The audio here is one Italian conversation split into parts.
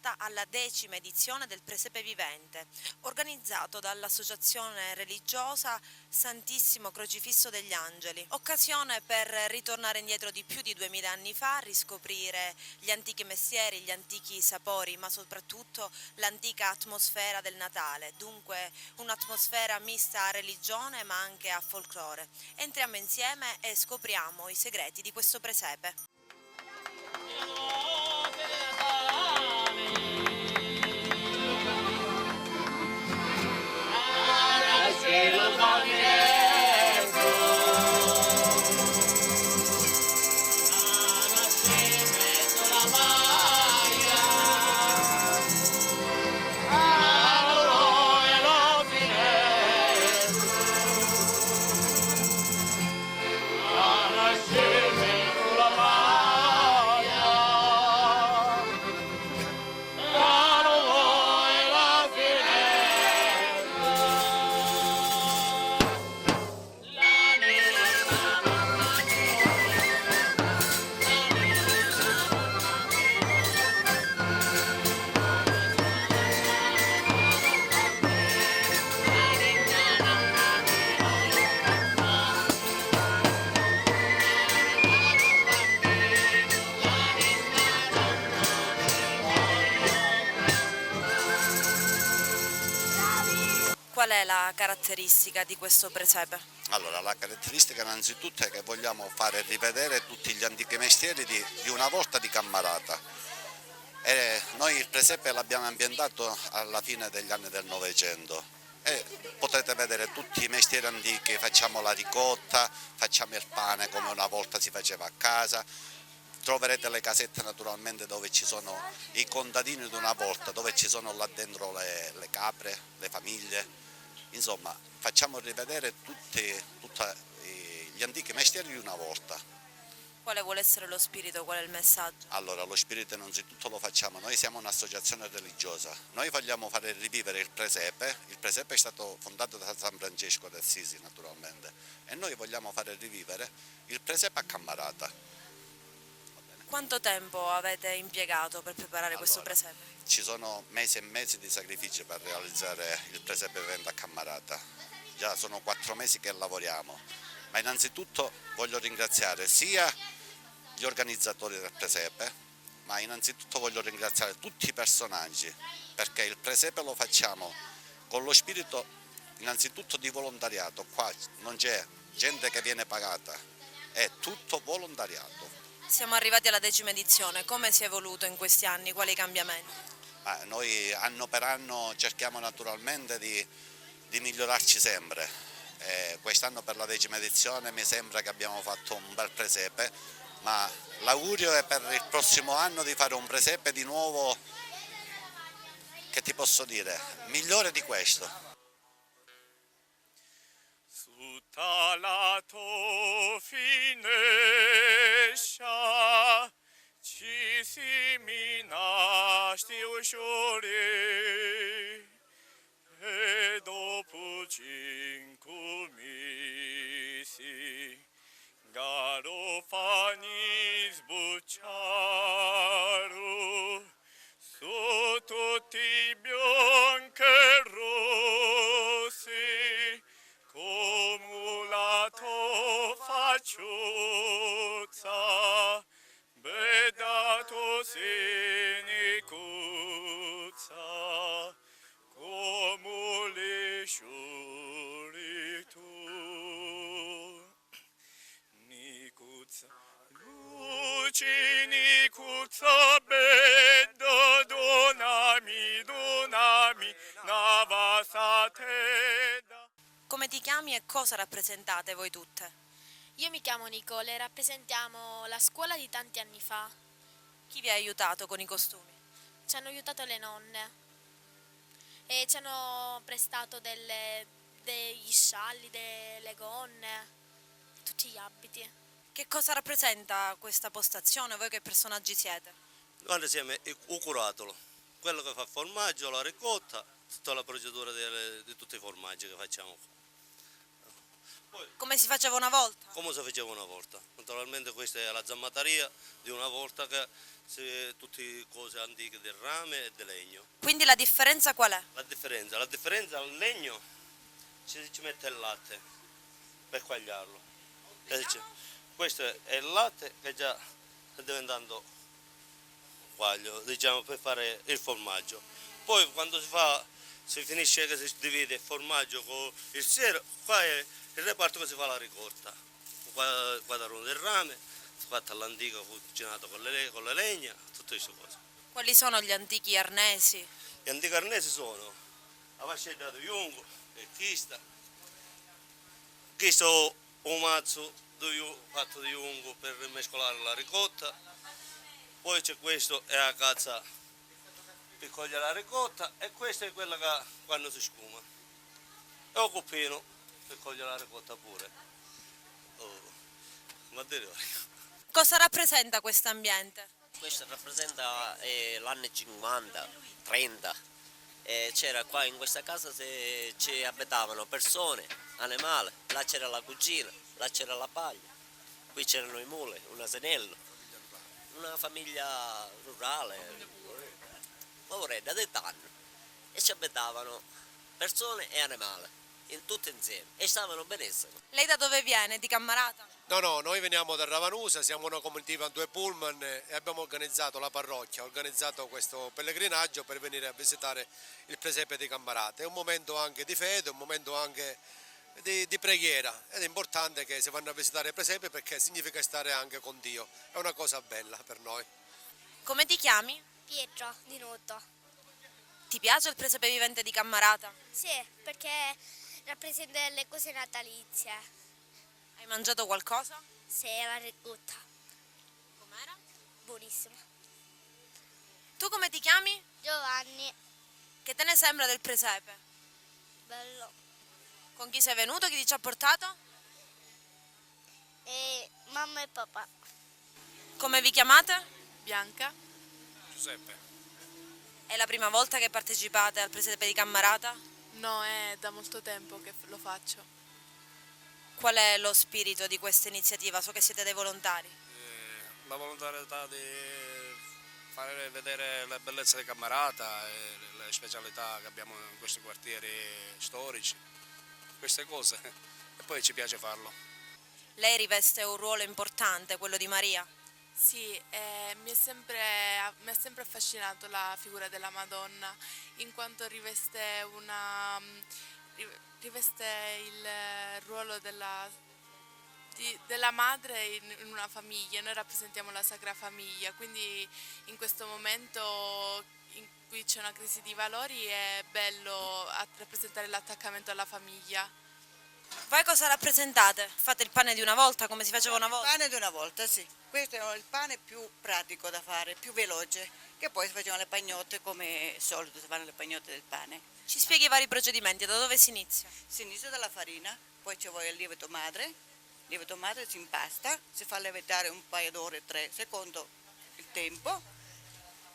dedicata alla 10ª edizione del Presepe Vivente, organizzato dall'associazione religiosa Santissimo Crocifisso degli Angeli. Occasione per ritornare indietro di più di 2000 anni fa, riscoprire gli antichi mestieri, gli antichi sapori, ma soprattutto l'antica atmosfera del Natale, dunque un'atmosfera mista a religione ma anche a folklore. Entriamo insieme e scopriamo i segreti di questo presepe. Qual è la caratteristica di questo presepe? Allora, la caratteristica innanzitutto è che vogliamo fare rivedere tutti gli antichi mestieri di una volta di Cammarata. Noi il presepe l'abbiamo ambientato alla fine degli anni del Novecento e potete vedere tutti i mestieri antichi, facciamo la ricotta, facciamo il pane come una volta si faceva a casa, troverete le casette naturalmente dove ci sono i contadini di una volta, dove ci sono là dentro le capre, le famiglie. Insomma, facciamo rivedere tutti gli antichi mestieri di una volta. Quale vuole essere lo spirito, qual è il messaggio? Allora, lo spirito innanzitutto lo facciamo, noi siamo un'associazione religiosa, noi vogliamo fare rivivere il presepe è stato fondato da San Francesco d'Assisi naturalmente, e noi vogliamo fare rivivere il presepe a Cammarata. Quanto tempo avete impiegato per preparare questo presepe? Ci sono mesi e mesi di sacrifici per realizzare il presepe vivente a Cammarata, già sono 4 mesi che lavoriamo, ma innanzitutto voglio ringraziare sia gli organizzatori del presepe, ma innanzitutto voglio ringraziare tutti i personaggi, perché il presepe lo facciamo con lo spirito innanzitutto di volontariato, qua non c'è gente che viene pagata, è tutto volontariato. Siamo arrivati alla 10ª edizione, come si è evoluto in questi anni, quali cambiamenti? Noi anno per anno cerchiamo naturalmente di migliorarci sempre. Quest'anno per la 10ª edizione mi sembra che abbiamo fatto un bel presepe, ma l'augurio è per il prossimo anno di fare un presepe di nuovo, che ti posso dire, migliore di questo. Sutalato finescia ci si minasti usciori e dopo 5 mesi garofani sbucciaro su tutti bianchi e rossi cumulato facciuzza bedato sinicuzza come sciuri tu nicuzza luci nicuzza bedda donami navasateda. Come ti chiami e cosa rappresentate voi tutte? Io mi chiamo Nicole e rappresentiamo la scuola di tanti anni fa. Chi vi ha aiutato con i costumi? Ci hanno aiutato le nonne e ci hanno prestato degli scialli, delle gonne, tutti gli abiti. Che cosa rappresenta questa postazione? Voi che personaggi siete? Noi siamo un curatolo, quello che fa il formaggio, la ricotta, tutta la procedura di tutti i formaggi che facciamo. Come Come si faceva una volta? come si faceva una volta. Naturalmente questa è la zammataria di una volta che tutte cose antiche del rame e del legno. Quindi la differenza qual è? La differenza al legno ci mette il latte per quagliarlo. Questo è il latte che già sta diventando quaglio, diciamo, per fare il formaggio. Poi quando si finisce che si divide il formaggio con il siero, qua è il reparto che si fa la ricotta. Qua da del rame, fatta all'antica, cucinato con le legna, tutte queste cose. Quali sono gli antichi arnesi? Gli antichi arnesi sono la vascetta di Jungo, il questo un mazzo fatto di Jungo per mescolare la ricotta, poi c'è questo è la cazza per cogliere la ricotta e questa è quella che quando si scuma. E un coppino per cogliere la ricotta pure. Oh, ma Cosa rappresenta questo ambiente? Questo rappresenta l'anno 50, 30. C'era qua in questa casa ci abitavano persone, animali, là c'era la cucina, là c'era la paglia, qui c'erano i muli, un asinello, una famiglia rurale, poveretta di tanto, e ci abitavano persone e animali, tutti insieme, e stavano benissimo. Lei da dove viene? Di Cammarata? No, noi veniamo da Ravanusa, siamo una comitiva a 2 pullman e abbiamo organizzato, la parrocchia ha organizzato questo pellegrinaggio per venire a visitare il presepe di Cammarata. È un momento anche di fede, un momento anche di preghiera ed è importante che si vanno a visitare il presepe perché significa stare anche con Dio, è una cosa bella per noi. Come ti chiami? Pietro di Noto. Ti piace il presepe vivente di Cammarata? Sì, perché rappresenta le cose natalizie. Hai mangiato qualcosa? Sì, la ricotta. Com'era? Buonissima. Tu come ti chiami? Giovanni. Che te ne sembra del presepe? Bello. Con chi sei venuto? Chi ti ci ha portato? E mamma e papà. Come vi chiamate? Bianca? Giuseppe. È la prima volta che partecipate al presepe di Cammarata? No, è da molto tempo che lo faccio. Qual è lo spirito di questa iniziativa? So che siete dei volontari. La volontarietà di fare vedere le bellezze di Cammarata e le specialità che abbiamo in questi quartieri storici, queste cose, e poi ci piace farlo. Lei riveste un ruolo importante, quello di Maria. Sì, mi è sempre affascinato la figura della Madonna, in quanto riveste il ruolo della madre in una famiglia. Noi rappresentiamo la Sacra Famiglia, quindi in questo momento in cui c'è una crisi di valori è bello rappresentare l'attaccamento alla famiglia. Voi cosa rappresentate? Fate il pane di una volta, come si faceva una volta? Il pane di una volta, sì. Questo è il pane più pratico da fare, più veloce, che poi si facevano le pagnotte come solito si fanno le pagnotte del pane. Ci spieghi i vari procedimenti, da dove si inizia? Si inizia dalla farina, poi ci vuole il lievito madre si impasta, si fa lievitare un paio d'ore, 3 secondo il tempo,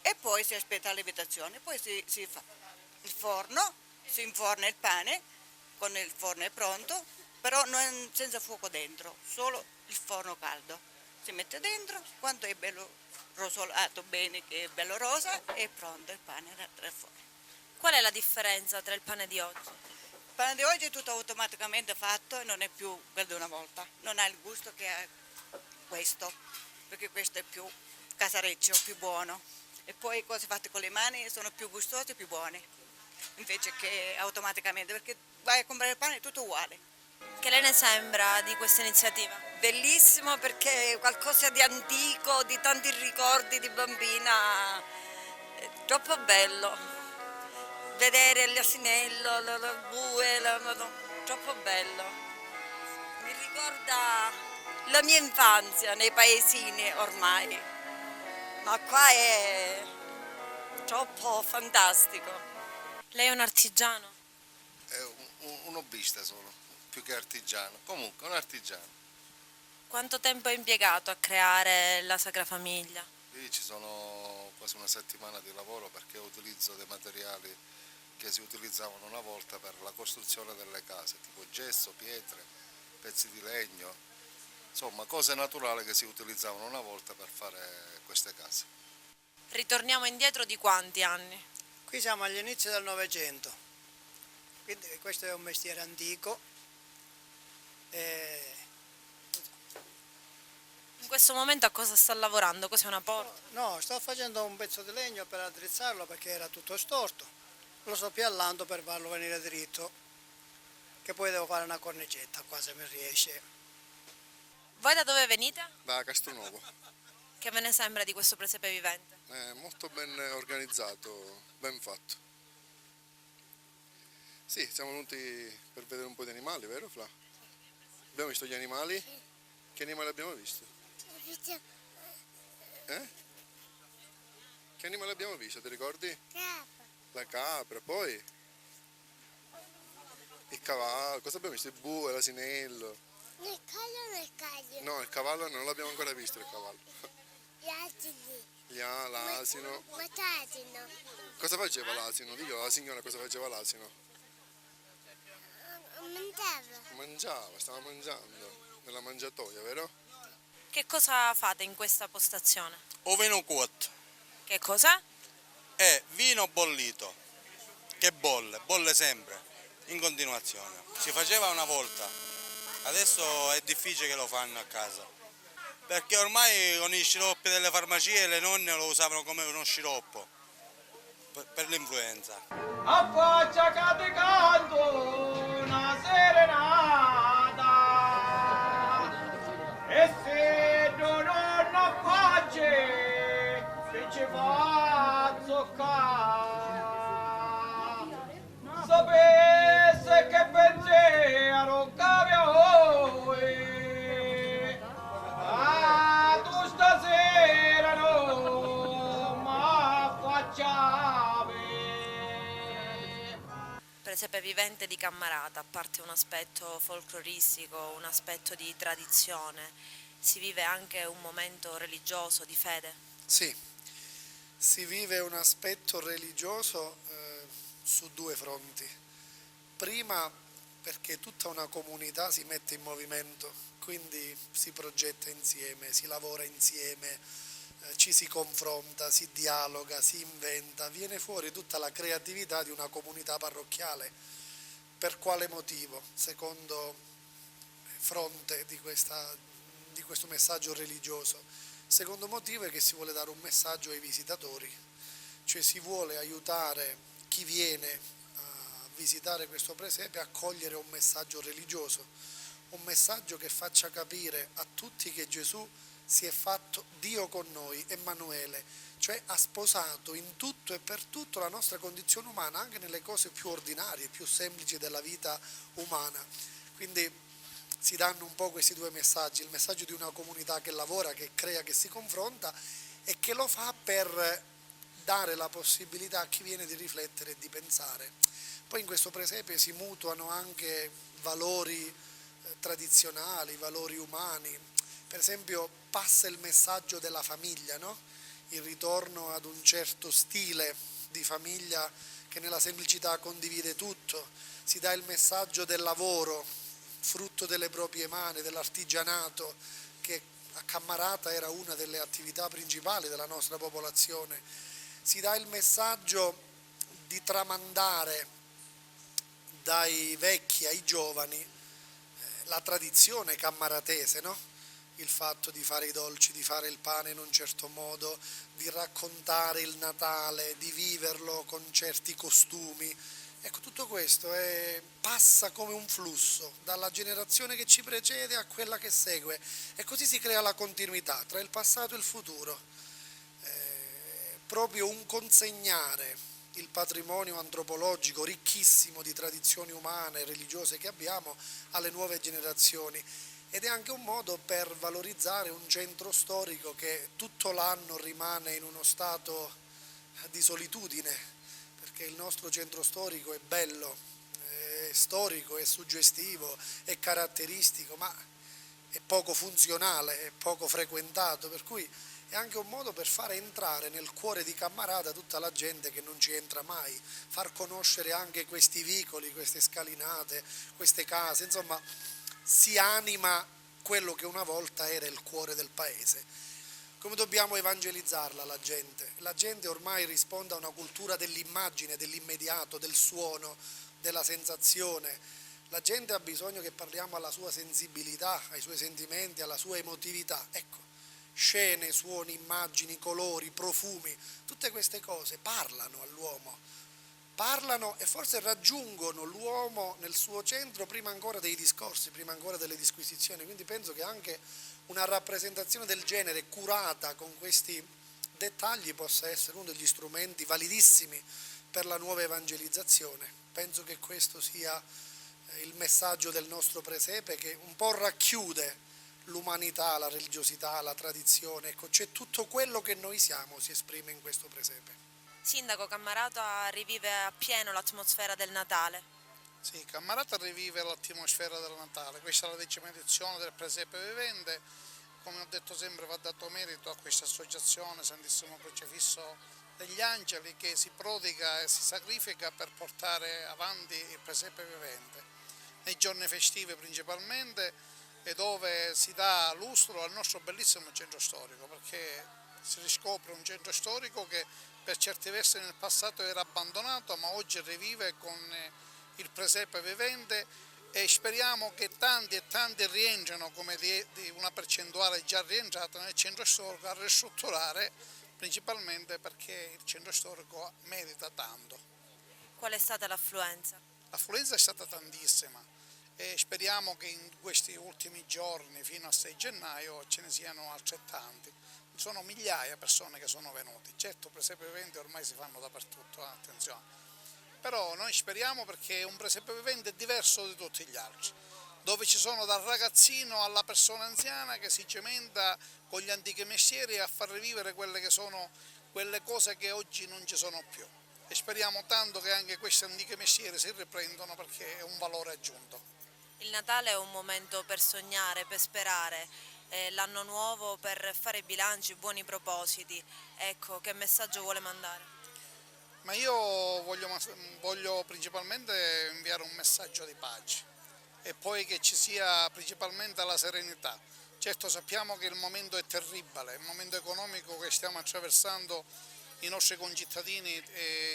e poi si aspetta la lievitazione, poi si fa il forno, si inforna il pane, quando il forno è pronto, però non senza fuoco dentro, solo il forno caldo. Si mette dentro, quando è bello rosolato bene, che è bello rosa, è pronto il pane da tirare fuori. Qual è la differenza tra il pane di oggi? Il pane di oggi è tutto automaticamente fatto e non è più quello di una volta, non ha il gusto che ha questo, perché questo è più casareccio, più buono. E poi cose fatte con le mani sono più gustose e più buone, invece che automaticamente, perché vai a comprare il pane è tutto uguale. Che le ne sembra di questa iniziativa? Bellissimo perché è qualcosa di antico, di tanti ricordi di bambina, è troppo bello. Vedere l'asinello, la bue, troppo bello. Mi ricorda la mia infanzia nei paesini ormai, ma qua è troppo fantastico. Lei è un artigiano? È un hobbista solo, più che artigiano, comunque un artigiano. Quanto tempo è impiegato a creare la Sacra Famiglia? Qui ci sono quasi una settimana di lavoro perché utilizzo dei materiali che si utilizzavano una volta per la costruzione delle case, tipo gesso, pietre, pezzi di legno, insomma cose naturali che si utilizzavano una volta per fare queste case. Ritorniamo indietro di quanti anni? Qui siamo agli inizi del Novecento, quindi questo è un mestiere antico. In questo momento a cosa sta lavorando? Cos'è una porta? No, sto facendo un pezzo di legno per addrizzarlo perché era tutto storto. Lo sto piallando per farlo venire dritto, che poi devo fare una cornicetta qua se mi riesce. Voi da dove venite? Da Castronuovo, Che ve ne sembra di questo presepe vivente? è molto ben organizzato, ben fatto. Sì, siamo venuti per vedere un po' di animali, vero Fla? Abbiamo visto gli animali? Che animali abbiamo visto? Che animali abbiamo visto, ti ricordi? La capra, poi il cavallo, cosa abbiamo visto? Il bue, l'asinello. Nel caglio. No, il cavallo non l'abbiamo ancora visto, il cavallo. Gli asini. L'asino. Ma t'asino. Cosa faceva l'asino? Dico alla signora cosa faceva l'asino. Mangiava, stava mangiando nella mangiatoia, vero? Che cosa fate in questa postazione? O vino cotto Che cosa? è vino bollito, che bolle sempre, in continuazione. Si faceva una volta, adesso è difficile che lo fanno a casa, perché ormai con i sciroppi delle farmacie le nonne lo usavano come uno sciroppo, per l'influenza. Affaccia che ti canto una serenata e se non affacci che ci fa zoccare sapesse che pensiero cambia tu stasera non m'affacciavi. Presepe vivente di Cammarata, a parte un aspetto folcloristico, un aspetto di tradizione, si vive anche un momento religioso, di fede? Sì, si vive un aspetto religioso su due fronti. Prima perché tutta una comunità si mette in movimento, quindi si progetta insieme, si lavora insieme, ci si confronta, si dialoga, si inventa, viene fuori tutta la creatività di una comunità parrocchiale. Per quale motivo? Secondo fronte di questo messaggio religioso. Secondo motivo è che si vuole dare un messaggio ai visitatori, cioè si vuole aiutare chi viene a visitare questo presepe a cogliere un messaggio religioso, un messaggio che faccia capire a tutti che Gesù si è fatto Dio con noi, Emanuele, cioè ha sposato in tutto e per tutto la nostra condizione umana, anche nelle cose più ordinarie, più semplici della vita umana. Quindi si danno un po' questi due messaggi, il messaggio di una comunità che lavora, che crea, che si confronta e che lo fa per dare la possibilità a chi viene di riflettere e di pensare. Poi in questo presepe si mutuano anche valori tradizionali, valori umani. Per esempio passa il messaggio della famiglia, no? Il ritorno ad un certo stile di famiglia che nella semplicità condivide tutto, si dà il messaggio del lavoro, frutto delle proprie mani, dell'artigianato, che a Cammarata era una delle attività principali della nostra popolazione. Si dà il messaggio di tramandare dai vecchi ai giovani la tradizione cammaratese, no? Il fatto di fare i dolci, di fare il pane in un certo modo, di raccontare il Natale, di viverlo con certi costumi. Ecco, tutto questo passa come un flusso dalla generazione che ci precede a quella che segue e così si crea la continuità tra il passato e il futuro. Proprio un consegnare il patrimonio antropologico ricchissimo di tradizioni umane e religiose che abbiamo alle nuove generazioni. Ed è anche un modo per valorizzare un centro storico che tutto l'anno rimane in uno stato di solitudine, perché il nostro centro storico è bello, è storico, è suggestivo, è caratteristico, ma è poco funzionale, è poco frequentato, per cui è anche un modo per fare entrare nel cuore di Cammarata tutta la gente che non ci entra mai, far conoscere anche questi vicoli, queste scalinate, queste case, insomma si anima quello che una volta era il cuore del paese. Come dobbiamo evangelizzarla la gente? La gente ormai risponde a una cultura dell'immagine, dell'immediato, del suono, della sensazione. La gente ha bisogno che parliamo alla sua sensibilità, ai suoi sentimenti, alla sua emotività. Ecco, scene, suoni, immagini, colori, profumi, tutte queste cose parlano all'uomo, parlano e forse raggiungono l'uomo nel suo centro prima ancora dei discorsi, prima ancora delle disquisizioni. Quindi penso che anche una rappresentazione del genere curata con questi dettagli possa essere uno degli strumenti validissimi per la nuova evangelizzazione. Penso che questo sia il messaggio del nostro presepe, che un po' racchiude l'umanità, la religiosità, la tradizione. Ecco, c'è tutto quello che noi siamo, si esprime in questo presepe. Sindaco, Cammarata rivive appieno l'atmosfera del Natale. Sì, Cammarata rivive l'atmosfera del Natale, questa è la 10ª edizione del Presepe Vivente, come ho detto sempre va dato merito a questa associazione Santissimo Crocifisso degli Angeli che si prodiga e si sacrifica per portare avanti il Presepe Vivente, nei giorni festivi principalmente e dove si dà lustro al nostro bellissimo centro storico, perché si riscopre un centro storico che per certi versi nel passato era abbandonato ma oggi rivive con il Presepe Vivente e speriamo che tanti e tanti rientrino come di una percentuale già rientrata nel centro storico a ristrutturare, principalmente perché il centro storico merita tanto. Qual è stata l'affluenza? L'affluenza è stata tantissima e speriamo che in questi ultimi giorni fino a 6 gennaio ce ne siano altrettanti. Sono migliaia di persone che sono venute, certo Presepe Vivente ormai si fanno dappertutto, attenzione. Però noi speriamo perché è un Presepe Vivente diverso di tutti gli altri, dove ci sono dal ragazzino alla persona anziana che si cementa con gli antichi mestieri a far rivivere quelle che sono quelle cose che oggi non ci sono più. E speriamo tanto che anche questi antichi mestieri si riprendono perché è un valore aggiunto. Il Natale è un momento per sognare, per sperare, l'anno nuovo per fare bilanci, buoni propositi. Ecco, che messaggio vuole mandare? Ma io voglio principalmente inviare un messaggio di pace e poi che ci sia principalmente la serenità. Certo sappiamo che il momento è terribile, il momento economico che stiamo attraversando, i nostri concittadini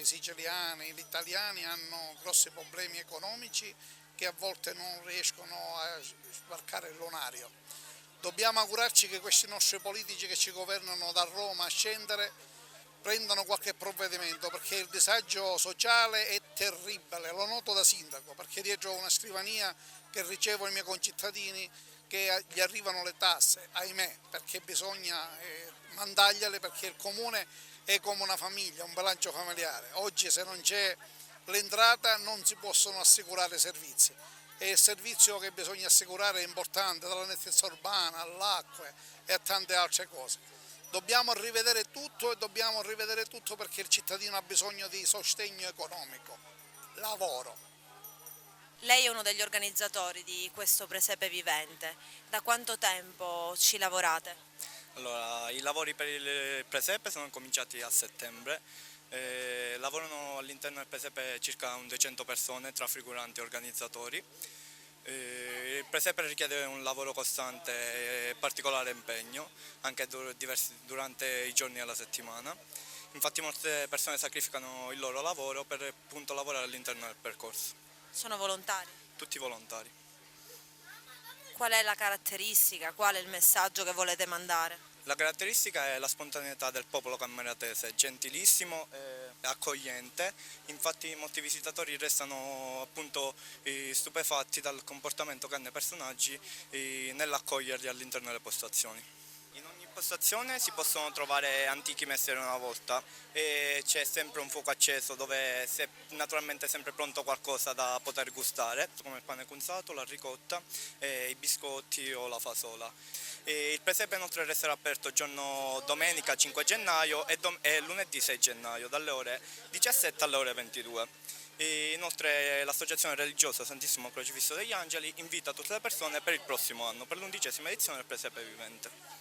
siciliani, gli italiani hanno grossi problemi economici che a volte non riescono a sbarcare il lunario. Dobbiamo augurarci che questi nostri politici che ci governano da Roma a scendere prendano qualche provvedimento perché il disagio sociale è terribile, lo noto da sindaco perché dietro una scrivania che ricevo i miei concittadini che gli arrivano le tasse, ahimè, perché bisogna mandargliele perché il comune è come una famiglia, un bilancio familiare. Oggi se non c'è l'entrata non si possono assicurare i servizi e il servizio che bisogna assicurare è importante, dalla nettezza urbana all'acqua e a tante altre cose. Dobbiamo rivedere tutto e dobbiamo rivedere tutto perché il cittadino ha bisogno di sostegno economico, lavoro. Lei è uno degli organizzatori di questo Presepe Vivente. Da quanto tempo ci lavorate? Allora, i lavori per il Presepe sono cominciati a settembre. Lavorano all'interno del Presepe circa 200 persone tra figuranti e organizzatori. Il Presepe richiede un lavoro costante e particolare impegno, anche durante i giorni della settimana. Infatti molte persone sacrificano il loro lavoro per appunto lavorare all'interno del percorso. Sono volontari? Tutti volontari. Qual è la caratteristica, qual è il messaggio che volete mandare? La caratteristica è la spontaneità del popolo cammaratese, gentilissimo e accogliente, infatti molti visitatori restano appunto stupefatti dal comportamento che hanno i personaggi nell'accoglierli all'interno delle postazioni. In ogni postazione si possono trovare antichi mestieri una volta e c'è sempre un fuoco acceso dove è naturalmente sempre pronto qualcosa da poter gustare, come il pane cunzato, la ricotta, i biscotti o la fasola. Il Presepe inoltre resterà aperto giorno domenica 5 gennaio e lunedì 6 gennaio dalle ore 17 alle ore 22. Inoltre l'associazione religiosa Santissimo Crocifisso degli Angeli invita tutte le persone per il prossimo anno, per l'11ª edizione del Presepe Vivente.